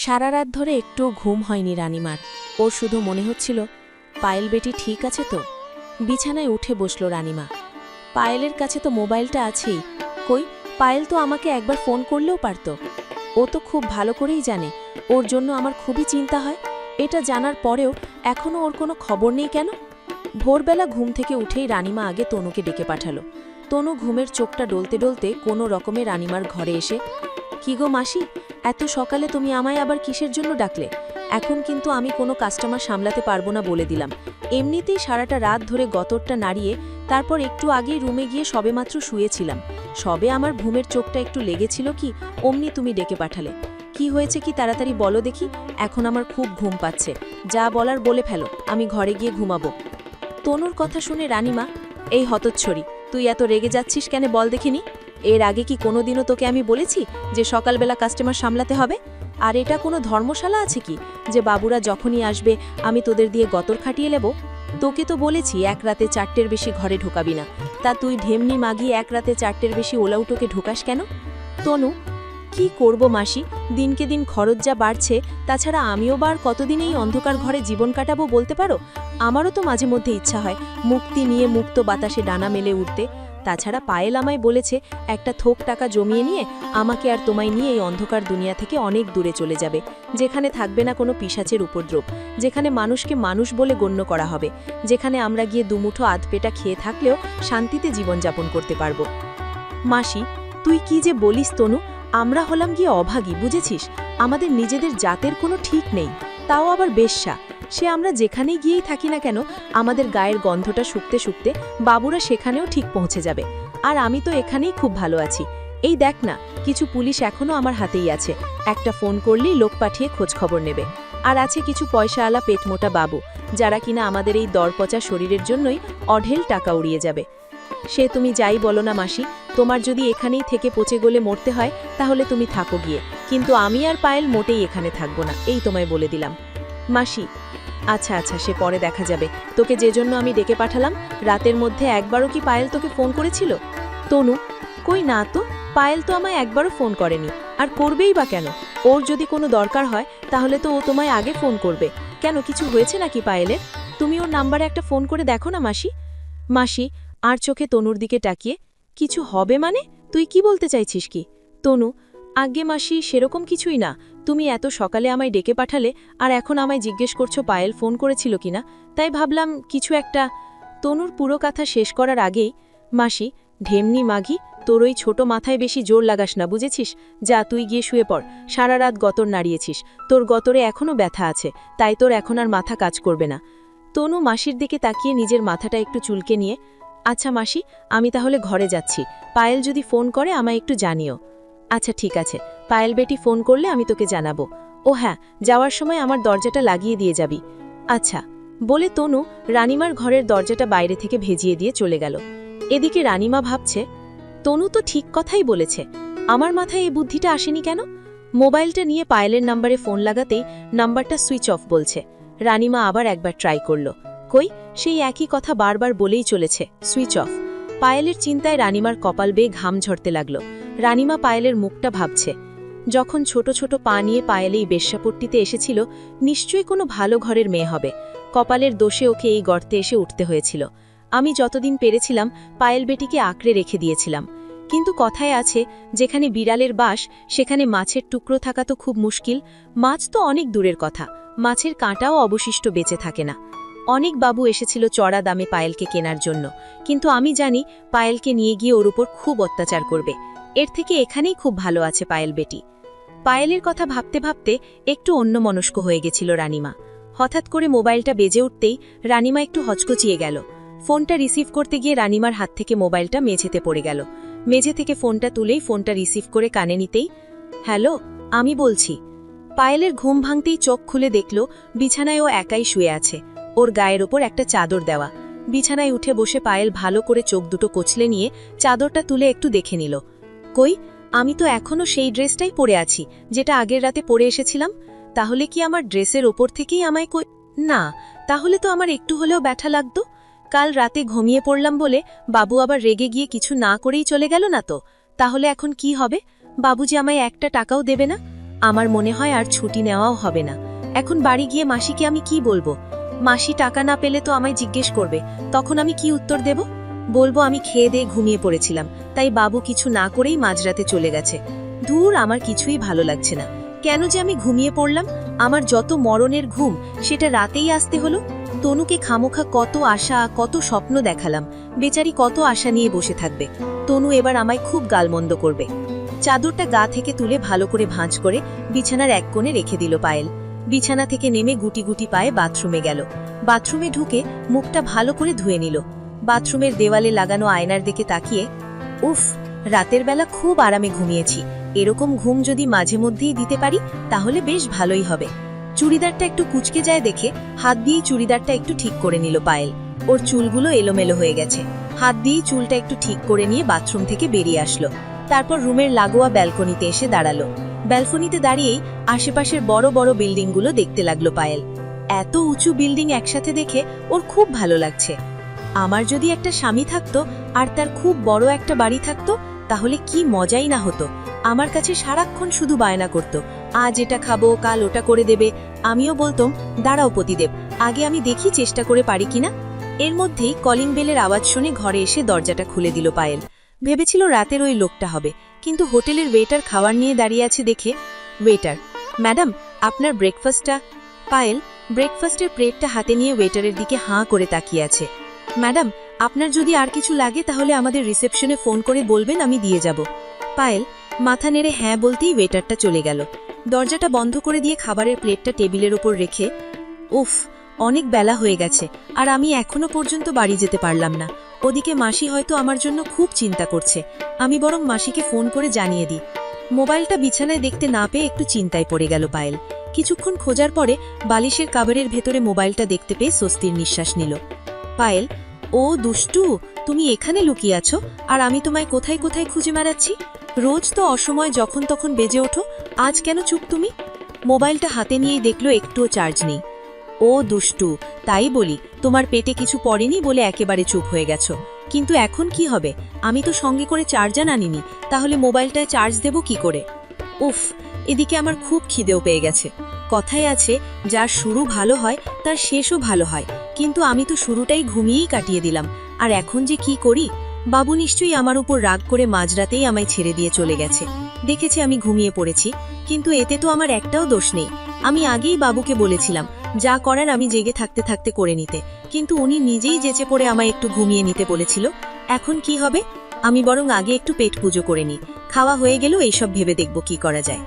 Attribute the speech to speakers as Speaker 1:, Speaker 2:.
Speaker 1: সারা রাত ধরে একটুও ঘুম হয়নি রানিমার। ওর শুধু মনে হচ্ছিল পায়েল বেটি ঠিক আছে তো। বিছানায় উঠে বসল রানিমা। পায়েলের কাছে তো মোবাইলটা আছেই, কই পায়েল তো আমাকে একবার ফোন করলেও পারত। ও তো খুব ভালো করেই জানে ওর জন্য আমার খুবই চিন্তা হয়। এটা জানার পরেও এখনও ওর কোনো খবর নেই কেন? ভোরবেলা ঘুম থেকে উঠেই রানিমা আগে তনুকে ডেকে পাঠালো। তনু ঘুমের চোখটা ডলতে ডলতে কোনো রকমে রানিমার ঘরে এসে, কি গো মাসি, এত সকালে তুমি আমায় আবার কিসের জন্য ডাকলে? এখন কিন্তু আমি কোনো কাস্টমার সামলাতে পারবো না বলে দিলাম। এমনিতেই সারাটা রাত ধরে গতরটা নাড়িয়ে তারপর একটু আগেই রুমে গিয়ে সবেমাত্র শুয়েছিলাম। সবে আমার ঘুমের চোখটা একটু লেগেছিল কি অমনি তুমি ডেকে পাঠালে। কি হয়েছে কি তাড়াতাড়ি বলো দেখি, এখন আমার খুব ঘুম পাচ্ছে। যা বলার বলে ফেলো, আমি ঘরে গিয়ে ঘুমাবো। তনুর কথা শুনে রানিমা, এই হতচ্ছরি, তুই এত রেগে যাচ্ছিস কেন বল দেখিনি? এর আগে কি কোনোদিনও তোকে আমি বলেছি যে সকালবেলা কাস্টমার সামলাতে হবে? আর এটা কোনো ধর্মশালা আছে কি যে বাবুরা যখনই আসবে আমি তোদের দিয়ে গতর খাটিয়ে নেব? তোকে তো বলেছি এক রাতে 4টের বেশি ঘরে ঢোকাবি না, তা তুই ঢেমনি মাগিয়ে এক রাতে 4টের বেশি ওলাউটোকে ঢোকাস কেন? তনু, কি করব মাসি, দিনকে দিন খরচ যা বাড়ছে, তাছাড়া আমিও বার কতদিন এই অন্ধকার ঘরে জীবন কাটাবো বলতে পারো? আমারও তো মাঝে মধ্যে ইচ্ছা হয় মুক্তি নিয়ে মুক্ত বাতাসে ডানা মেলে উঠতে। তাছাড়া পায়েল আমায় বলেছে একটা থোক টাকা জমিয়ে নিয়ে আমাকে আর তোমায় নিয়ে এই অন্ধকার দুনিয়া থেকে অনেক দূরে চলে যাবে, যেখানে থাকবে না কোনো পিশাচের উপদ্রব, যেখানে মানুষকে মানুষ বলে গণ্য করা হবে, যেখানে আমরা গিয়ে দুমুঠো আধপেটা খেয়ে থাকলেও শান্তিতে জীবনযাপন করতে পারবো। মাসি, তুই কি যে বলিস তনু, আমরা হলাম গিয়ে অভাগী, বুঝেছিস? আমাদের নিজেদের জাতের কোনো ঠিক নেই, তাও আবার বেশ্যা। সে আমরা যেখানেই গিয়েই থাকি না কেন আমাদের গায়ের গন্ধটা শুকতে শুকতে বাবুরা সেখানেও ঠিক পৌঁছে যাবে। আর আমি তো এখানেই খুব ভালো আছি। এই দেখ না, কিছু পুলিশ এখনও আমার হাতেই আছে, একটা ফোন করলেই লোক পাঠিয়ে খোঁজ খবর নেবে। আর আছে কিছু পয়সাওয়ালা পেটমোটা বাবু, যারা কিনা আমাদের এই দরপচা শরীরের জন্যই অঢেল টাকা উড়িয়ে যাবে। সে তুমি যাই বলো না মাসি, তোমার যদি এখানেই থেকে পচে গলে মরতে হয় তাহলে তুমি থাকো গিয়ে, কিন্তু আমি আর পায়েল মোটেই এখানে থাকবো না, এই তোমায় বলে দিলাম। মাসি, আচ্ছা আচ্ছা, সে পরে দেখা যাবে। তোকে যে জন্য আমি ডেকে পাঠালাম, রাতের মধ্যে একবারও কি পায়েল তোকে ফোন করেছিল? তনু, কই না তো, পায়েল তো আমায় একবারও ফোন করেনি, আর করবেই বা কেন? ওর যদি কোনো দরকার হয় তাহলে তো ও তোমায় আগে ফোন করবে। কেন, কিছু হয়েছে নাকি পায়েলের? তুমি ওর নাম্বারে একটা ফোন করে দেখো না মাসি। মাসি আর চোখে তনুর দিকে তাকিয়ে, কিছু হবে মানে? তুই কি বলতে চাইছিস কি? তনু, আজ্ঞে মাসি, সেরকম কিছুই না। তুমি এত সকালে আমায় ডেকে পাঠালে আর এখন আমায় জিজ্ঞেস করছো পায়েল ফোন করেছিল কিনা, তাই ভাবলাম কিছু একটা। তনুর পুরো কথা শেষ করার আগেই, মাসি, ঢেমনি মাগি, তোর ওই ছোট মাথায় বেশি জোর লাগাস না, বুঝেছিস? যা, তুই গিয়ে শুয়ে পড়। সারা রাত গতর নাড়িয়েছিস, তোর গতরে এখনও ব্যথা আছে, তাই তোর এখন আর মাথা কাজ করবে না। তনু মাসির দিকে তাকিয়ে নিজের মাথাটা একটু চুলকে নিয়ে, আচ্ছা মাসি, আমি তাহলে ঘরে যাচ্ছি। পায়েল যদি ফোন করে আমায় একটু জানিও। আচ্ছা ঠিক আছে, পায়েল বেটি ফোন করলে আমি তোকে জানাবো। ও হ্যাঁ, যাওয়ার সময় আমার দরজাটা লাগিয়ে দিয়ে যাবি। আচ্ছা, বলে তনু রানিমার ঘরের দরজাটা বাইরে থেকে ভেজিয়ে দিয়ে চলে গেল। এদিকে রানিমা ভাবছে, তনু তো ঠিক কথাই বলেছে, আমার মাথায় এই বুদ্ধিটা আসেনি কেন? মোবাইলটা নিয়ে পায়েলের নাম্বারে ফোন লাগাতেই নাম্বারটা সুইচ অফ বলছে। রানিমা আবার একবার ট্রাই করল, কই, সেই একই কথা বারবার বলেই চলেছে, সুইচ অফ। পায়েলের চিন্তায় রানিমার কপাল বেয়ে ঘাম ঝরতে লাগল। রানিমা পায়েলের মুখটা ভাবছে, যখন ছোট ছোট পা নিয়ে পায়েল এই বেশ্যাপট্টিতে এসেছিল নিশ্চয়ই কোনো ভালো ঘরের মেয়ে হবে। কপালের দোষে ওকে এই গর্তে এসে উঠতে হয়েছিল। আমি যতদিন পেরেছিলাম পায়েল বেটিকে আঁকড়ে রেখে দিয়েছিলাম। কিন্তু কথায় আছে, যেখানে বিড়ালের বাস সেখানে মাছের টুকরো থাকা তো খুব মুশকিল। মাছ তো অনেক দূরের কথা, মাছের কাঁটাও অবশিষ্ট বেঁচে থাকে না। অনেক বাবু এসেছিল চড়া দামে পায়েলকে কেনার জন্য, কিন্তু আমি জানি পায়েলকে নিয়ে গিয়ে ওর উপর খুব অত্যাচার করবে। এর থেকে এখানেই খুব ভালো আছে পায়েল বেটি। পায়েলের কথা ভাবতে ভাবতে একটু অন্যমনস্ক হয়ে গেছিল রানিমা। হঠাৎ করে মোবাইলটা বেজে উঠতেই রানিমা একটু হচকচিয়ে গেল। ফোনটা রিসিভ করতে গিয়ে রানিমার হাত থেকে মোবাইলটা মেঝেতে পড়ে গেল। মেঝে থেকে ফোনটা তুলেই ফোনটা রিসিভ করে কানে নিতেই, হ্যালো, আমি বলছি। পায়েলের ঘুম ভাঙতেই চোখ খুলে দেখল বিছানায় ও একাই শুয়ে আছে, ওর গায়ের ওপর একটা চাদর দেওয়া। বিছানায় উঠে বসে পায়েল ভালো করে চোখ দুটো কচলে নিয়ে চাদরটা তুলে একটু দেখে নিল। কই, আমি তো এখনও সেই ড্রেসটাই পরে আছি যেটা আগের রাতে পরে এসেছিলাম। তাহলে কি আমার ড্রেসের ওপর থেকেই আমায় না, তাহলে তো আমার একটু হলেও ব্যথা লাগতো। কাল রাতে ঘুমিয়ে পড়লাম বলে বাবু আবার রেগে গিয়ে কিছু না করেই চলে গেল না তো? তাহলে এখন কি হবে? বাবুজি আমায় একটা টাকাও দেবে না।
Speaker 2: আমার মনে হয় আর ছুটি নেওয়াও হবে না। এখন বাড়ি গিয়ে মাসিকে আমি কি বলবো? মাসি টাকা না পেলে তো আমায় জিজ্ঞেস করবে, তখন আমি কি উত্তর দেব? বলবো আমি খেয়ে দিয়ে ঘুমিয়ে পড়েছিলাম, তাই বাবু কিছু না করেই মাঝরাতে চলে গেছে। দূর, আমার কিছুই ভালো লাগছে না। কেন যে আমি ঘুমিয়ে পড়লাম? আমার যত মরণের ঘুম, সেটা রাতেই আসতে হলো। তনুকে খামোখা কত আশা, কত স্বপ্ন দেখালাম, বেচারি কত আশা নিয়ে বসে থাকবে। তনু এবার আমায় খুব গালমন্দ করবে। চাদরটা গা থেকে তুলে ভালো করে ভাঁজ করে বিছানার এক কোণে রেখে দিল পায়েল। বিছানা থেকে নেমে গুটি গুটি পায়ে বাথরুমে গেল। বাথরুমে ঢুকে মুখটা ভালো করে ধুয়ে নিল। বাথরুমের দেওয়ালে লাগানো আয়নার দিকে তাকিয়ে, উফ, রাতের বেলা খুব আরামে ঘুমিয়েছি। এরকম ঘুম যদি মাঝে মধ্যেই দিতে পারি তাহলে বেশ ভালোই হবে। চুড়িদারটা একটু কুঁচকে যায় দেখে হাত দিয়েই চুড়িদারটা একটু ঠিক করে নিল পায়েল। ওর চুলগুলো এলোমেলো হয়ে গেছে। হাত দিয়েই চুলটা একটু ঠিক করে নিয়ে বাথরুম থেকে বেরিয়ে আসলো। তারপর রুমের লাগোয়া ব্যালকনিতে এসে দাঁড়ালো। ব্যালকনিতে দাঁড়িয়েই আশেপাশের বড় বড় বিল্ডিংগুলো দেখতে লাগলো পায়েল। এত উঁচু বিল্ডিং একসাথে দেখে ওর খুব ভালো লাগছে। আমার যদি একটা স্বামী থাকতো আর তার খুব বড় একটা বাড়ি থাকতো, তাহলে কি মজাই না হতো। আমার কাছে সারাক্ষণ শুধু বায়না করত, আজ এটা খাবো, কাল ওটা করে দেবে। আমিও বলতাম, দাঁড়াও পতিদেব, আগে আমি দেখি চেষ্টা করে পারি কিনা। এর মধ্যেই কলিং বেলের আওয়াজ শুনে ঘরে এসে দরজাটা খুলে দিল পায়েল। ভেবেছিল রাতের ওই লোকটা হবে, কিন্তু হোটেলের ওয়েটার খাবার নিয়ে দাঁড়িয়ে আছে দেখে, ওয়েটার, ম্যাডাম, আপনার ব্রেকফাস্টটা। পায়েল ব্রেকফাস্টের প্লেটটা হাতে নিয়ে ওয়েটারের দিকে হাঁ করে তাকিয়ে আছে। ম্যাডাম, আপনার যদি আর কিছু লাগে তাহলে আমাদের রিসেপশনে ফোন করে বলবেন, আমি দিয়ে যাব। পায়েল মাথা নেড়ে হ্যাঁ বলতেই ওয়েটারটা চলে গেল। দরজাটা বন্ধ করে দিয়ে খাবারের প্লেটটা টেবিলের ওপর রেখে, উফ, অনেক বেলা হয়ে গেছে আর আমি এখনো পর্যন্ত বাড়ি যেতে পারলাম না। ওদিকে মাসি হয়তো আমার জন্য খুব চিন্তা করছে। আমি বরং মাসিকে ফোন করে জানিয়ে দিই। মোবাইলটা বিছানায় দেখতে না পেয়ে একটু চিন্তায় পড়ে গেল পায়েল। কিছুক্ষণ খোঁজার পরে বালিশের কাভারের ভেতরে মোবাইলটা দেখতে পেয়ে স্বস্তির নিঃশ্বাস নিল। পায়েল, ও দুষ্টু, তুমি এখানে লুকিয়ে আছো আর আমি তোমায় কোথায় কোথায় খুঁজে মারাচ্ছি। রোজ তো অসময় যখন তখন বেজে ওঠো, আজ কেন চুপ তুমি? মোবাইলটা হাতে নিয়েই দেখলো একটুও চার্জ নেই। ও দুষ্টু, তাই বলি, তোমার পেটে কিছু পড়েনি বলে একেবারে চুপ হয়ে গেছো। কিন্তু এখন কি হবে? আমি তো সঙ্গে করে চার্জার আনিনি, তাহলে মোবাইলটায় চার্জ দেব কি করে? উফ, এদিকে আমার খুব খিদেও পেয়ে গেছে। কথায় আছে, যার শুরু ভালো হয় তার শেষও ভালো হয়, কিন্তু আমি তো শুরুটাই ঘুমিয়েই কাটিয়ে দিলাম। আর এখন যে কি করি? বাবু নিশ্চয়ই আমার উপর রাগ করে মাঝরাতেই আমায় ছেড়ে দিয়ে চলে গেছে। দেখেছে আমি ঘুমিয়ে পড়েছি, কিন্তু এতে তো আমার একটাও দোষ নেই। আমি আগেই বাবুকে বলেছিলাম যা করার আমি জেগে থাকতে থাকতে করে নিতে, কিন্তু উনি নিজেই জেচে পড়ে আমায় একটু ঘুমিয়ে নিতে বলেছিল। এখন কি হবে? আমি বরং আগে একটু পেট পুজো করে নিই। খাওয়া হয়ে গেল, এইসব ভেবে দেখব কি করা যায়।